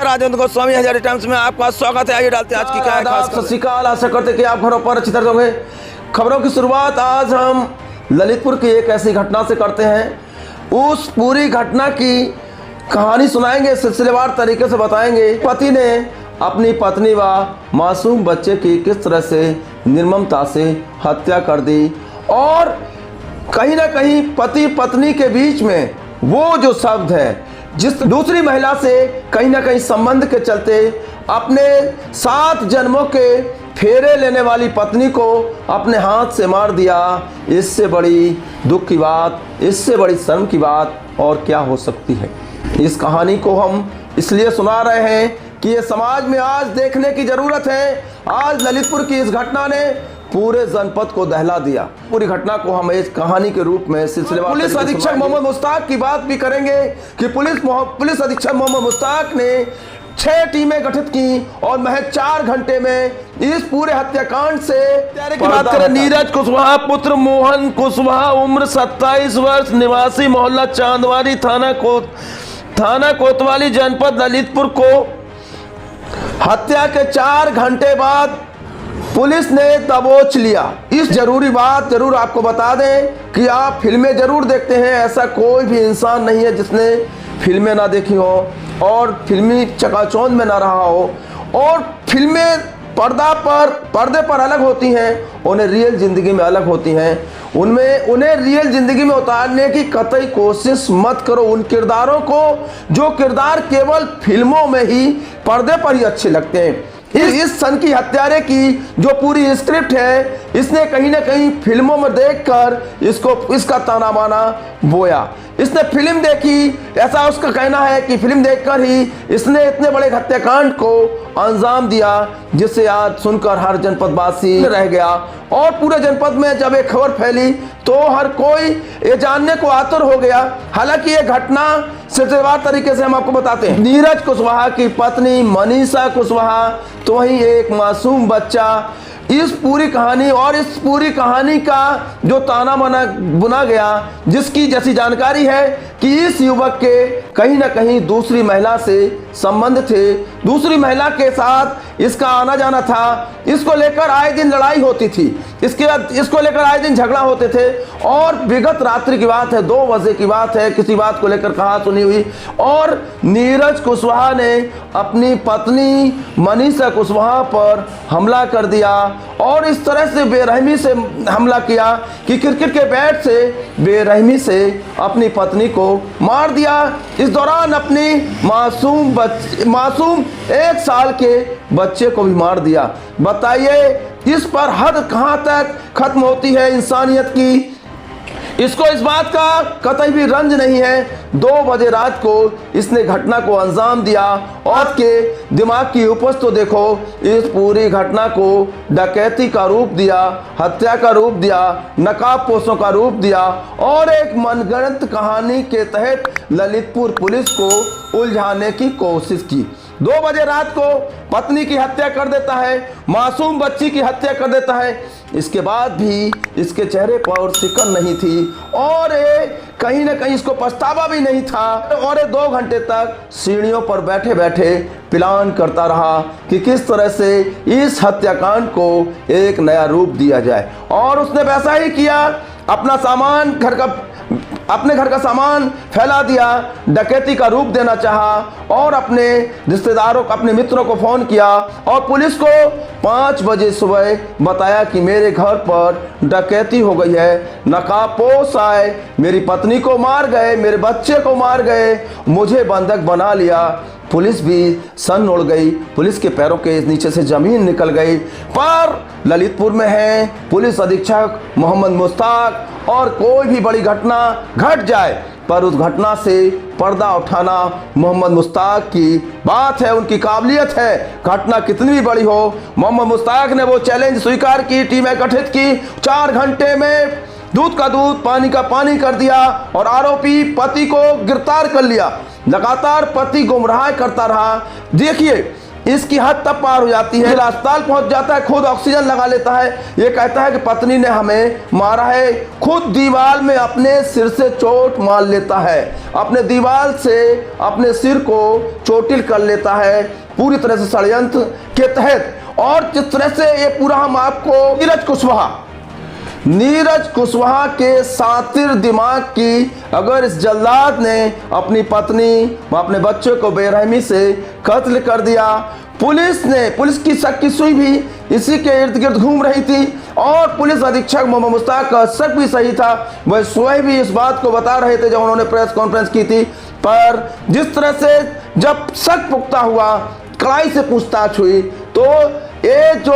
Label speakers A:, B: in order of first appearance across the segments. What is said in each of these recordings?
A: Rajendra Goswami Hazari times में आपका स्वागत है। आइए डालते हैं आज की क्या है खास खबर।
B: सत श्री अकाल, आशा करते कि आप घरों पर अच्छी तरह होंगे। खबरों की शुरुआत आज हम ललितपुर की एक ऐसी घटना से करते हैं। उस पूरी घटना की कहानी सुनाएंगे, सिलसिलेवार तरीके से बताएंगे। पति ने अपनी पत्नी व मासूम बच्चे की किस तरह से निर्ममता से हत्या कर दी और कहीं ना कहीं पति पत्नी के बीच में वो जो शब्द है, जिस दूसरी महिला से कहीं ना कहीं संबंध के चलते अपने 7 जन्मों के फेरे लेने वाली पत्नी को अपने हाथ से मार दिया। इससे बड़ी दुख की बात, इससे बड़ी शर्म की बात और क्या हो सकती है। इस कहानी को हम इसलिए सुना रहे हैं कि ये समाज में आज देखने की जरूरत है। आज ललितपुर की इस घटना ने पूरे जनपद को दहला दिया। पूरी घटना को हम एक कहानी के रूप में सिलसिलेवार पुलिस अधीक्षक मोहम्मद मुश्ताक की बात भी करेंगे कि पुलिस अधीक्षक मोहम्मद मुश्ताक ने 6 टीमें गठित की और महज 4 घंटे में इस पूरे हत्याकांड से की बात करें। नीरज कुशवाहा पुत्र मोहन कुशवाहा उम्र 27 वर्ष निवासी मोहल्ला चांदवारी थाना कोतवाली जनपद ललितपुर को हत्या के 4 घंटे बाद पुलिस ने दबोच लिया। इस जरूरी बात जरूर आपको बता दें कि आप फिल्में जरूर देखते हैं। ऐसा कोई भी इंसान नहीं है जिसने फिल्में ना देखी हो और फिल्मी चकाचौंध में ना रहा हो। और फिल्में पर्दे पर अलग होती हैं, उन्हें रियल जिंदगी में अलग होती हैं। उन्हें रियल जिंदगी में उतारने की कतई कोशिश मत करो। उन किरदारों को जो किरदार केवल फिल्मों में ही पर्दे पर ही अच्छे लगते हैं। इस सन की हत्यारे की जो पूरी स्क्रिप्ट है, इसने कहीं ना कहीं फिल्मों में देखकर इसका ताना बाना बोया। इसने फिल्म देखी, ऐसा उसका कहना है कि फिल्म देखकर ही इसने इतने बड़े हत्याकांड को अंजाम दिया, जिसे आज सुनकर हर जनपदवासी रह गया। और पूरे जनपद में जब एक खबर फैली तो हर कोई ये जानने को आतुर हो गया। हालांकि ये घटना सिलसिलेवार तरीके से हम आपको बताते हैं। नीरज कुशवाहा की पत्नी मनीषा कुशवाहा तो वही एक मासूम बच्चा। इस पूरी कहानी और इस पूरी कहानी का जो ताना बाना बुना गया, जिसकी जैसी जानकारी है कि इस युवक के कहीं ना कहीं दूसरी महिला से संबंध थे, दूसरी महिला के साथ इसका आना जाना था। इसको लेकर आए दिन लड़ाई होती थी, इसको लेकर आए दिन झगड़ा होते थे। और विगत रात्रि की बात है, 2 बजे की बात है, किसी बात को लेकर कहा सुनी हुई और नीरज कुशवाहा ने अपनी पत्नी मनीषा कुशवाहा पर हमला कर दिया और इस तरह से बेरहमी से हमला किया कि क्रिकेट के बैट से बेरहमी से अपनी पत्नी को मार दिया। इस दौरान अपनी मासूम 1 साल के बच्चे को भी मार दिया। बताइए इस पर हद कहां तक खत्म होती है इंसानियत की। इसको इस बात का कतई भी रंज नहीं है। 2 बजे रात को इसने घटना को अंजाम दिया और के दिमाग की उपज तो देखो। इस पूरी घटना को डकैती का रूप दिया, हत्या का रूप दिया, नकाबपोशों का रूप दिया और एक मनगढ़ंत कहानी के तहत ललितपुर पुलिस को उलझाने की कोशिश की। 2 बजे रात को पत्नी की हत्या कर देता है, मासूम बच्ची की हत्या कर देता है। इसके बाद भी इसके चेहरे पर सिकन नहीं थी और कहीं ना कहीं इसको पछतावा भी नहीं था। और 2 घंटे तक सीढ़ियों पर बैठे बैठे प्लान करता रहा कि किस तरह से इस हत्याकांड को एक नया रूप दिया जाए। और उसने वैसा ही किया। अपने घर का सामान फैला दिया, डकैती का रूप देना चाहा और अपने रिश्तेदारों को, अपने मित्रों को फोन किया और पुलिस को 5 बजे सुबह बताया कि मेरे घर पर डकैती हो गई है, नकाबपोश आए, मेरी पत्नी को मार गए, मेरे बच्चे को मार गए, मुझे बंधक बना लिया। पुलिस भी सन उड़ गई, पुलिस के पैरों के नीचे से जमीन निकल गई। पर ललितपुर में है पुलिस अधीक्षक मोहम्मद मुश्ताक और कोई भी बड़ी घटना घट जाए पर उस घटना से पर्दा उठाना मोहम्मद मुश्ताक की बात है, उनकी काबिलियत है। घटना कितनी भी बड़ी हो, मोहम्मद मुश्ताक ने वो चैलेंज स्वीकार की, टीमें गठित की, 4 घंटे में दूध का दूध पानी का पानी कर दिया और आरोपी पति को गिरफ्तार कर लिया। लगातार पति गुमराह करता रहा। देखिए इसकी हद तब पार हो जाती है, अस्पताल पहुंच जाता है, खुद ऑक्सीजन लगा लेता है। ये कहता है कि पत्नी ने हमें मारा है, खुद दीवार में अपने सिर से चोट मार लेता है, अपने दीवार से अपने सिर को चोटिल कर लेता है, पूरी तरह से षड्यंत्र के तहत। और जिस तरह से ये पूरा हम आपको नीरज कुशवाहा के सातिर दिमाग की, अगर इस जल्लाद ने अपनी पत्नी व अपने बच्चों को बेरहमी से कत्ल कर दिया, पुलिस की शक की सुई भी इसी के इर्द गिर्द घूम रही थी और पुलिस अधीक्षक मोहम्मद मुश्ताक का शक भी सही था। वह स्वयं भी इस बात को बता रहे थे जब उन्होंने प्रेस कॉन्फ्रेंस की थी। पर जिस तरह से जब शक पुख्ता हुआ, कड़ाई से पूछताछ हुई, तो ये जो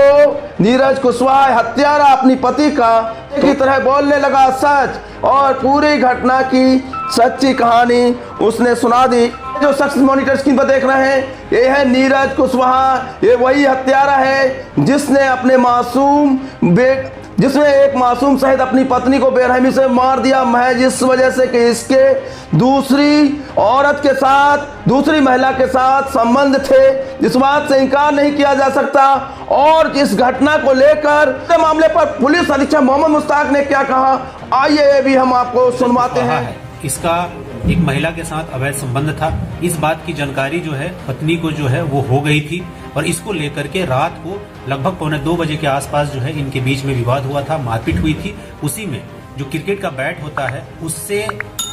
B: नीरज कुशवाहा हत्यारा अपनी पति का की तरह बोलने लगा सच और पूरी घटना की सच्ची कहानी उसने सुना दी। जो शख्स मॉनिटर स्क्रीन पर देख रहे हैं, ये है नीरज कुशवाहा। ये वही हत्यारा है जिसने एक मासूम सहित अपनी पत्नी को बेरहमी से मार दिया, महज इस वजह से कि इसके दूसरी महिला के साथ संबंध थे। इस बात से इनकार नहीं किया जा सकता। और इस घटना को लेकर मामले पर पुलिस अधीक्षक मोहम्मद मुश्ताक ने क्या कहा, आइए ये भी हम आपको सुनवाते हैं।
C: इसका एक महिला के साथ अवैध संबंध था। इस बात की जानकारी जो है पत्नी को जो है वो हो गई थी और इसको लेकर के रात को लगभग 1:45 बजे के आसपास जो है इनके बीच में विवाद हुआ था, मारपीट हुई थी। उसी में जो क्रिकेट का बैट होता है उससे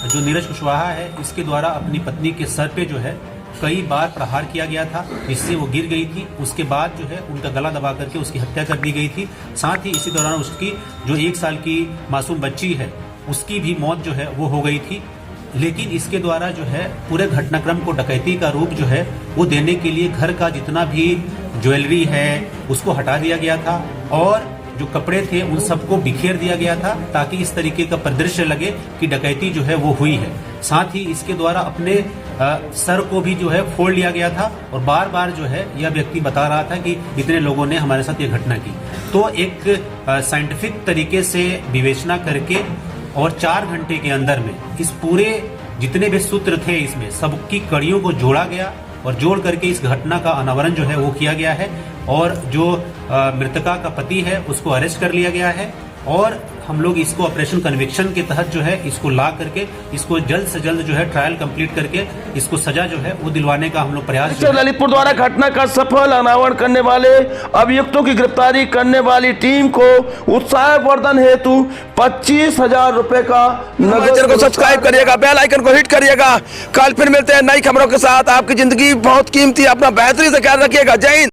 C: जो नीरज कुशवाहा है इसके द्वारा अपनी पत्नी के सर पे जो है कई बार प्रहार किया गया था, जिससे वो गिर गई थी। उसके बाद जो है उनका गला दबा करके उसकी हत्या कर दी गई थी। साथ ही इसी दौरान उसकी जो 1 साल की मासूम बच्ची है उसकी भी मौत जो है वो हो गई थी। लेकिन इसके द्वारा जो है पूरे घटनाक्रम को डकैती का रूप जो है वो देने के लिए घर का जितना भी ज्वेलरी है उसको हटा दिया गया था और जो कपड़े थे उन सबको बिखेर दिया गया था ताकि इस तरीके का परिदृश्य लगे कि डकैती जो है वो हुई है। साथ ही इसके द्वारा अपने सर को भी जो है फोड़ लिया गया था और बार बार जो है यह व्यक्ति बता रहा था कि इतने लोगों ने हमारे साथ ये घटना की। तो एक साइंटिफिक तरीके से विवेचना करके और 4 घंटे के अंदर में इस पूरे जितने भी सूत्र थे इसमें सबकी कड़ियों को जोड़ा गया और जोड़ करके इस घटना का अनावरण जो है वो किया गया है और जो मृतका का पति है उसको अरेस्ट कर लिया गया है और हम लोग इसको ऑपरेशन कन्विक्शन के तहत जो है इसको ला करके इसको जल्द से जल्द जो है ट्रायल कंप्लीट करके इसको सजा जो है वो दिलवाने का हम लोग प्रयास।
B: ललितपुर द्वारा घटना का सफल अनावरण करने वाले अभियुक्तों की गिरफ्तारी करने वाली टीम को उत्साहवर्धन हेतु 25,000 रुपए का
A: चैनल को सब्सक्राइब करिएगा, बेल आइकन को हिट करिएगा। कल फिर मिलते हैं नई खबरों के साथ। आपकी जिंदगी बहुत कीमती, अपना बेहतरीन से ख्याल रखिएगा। जय हिंद।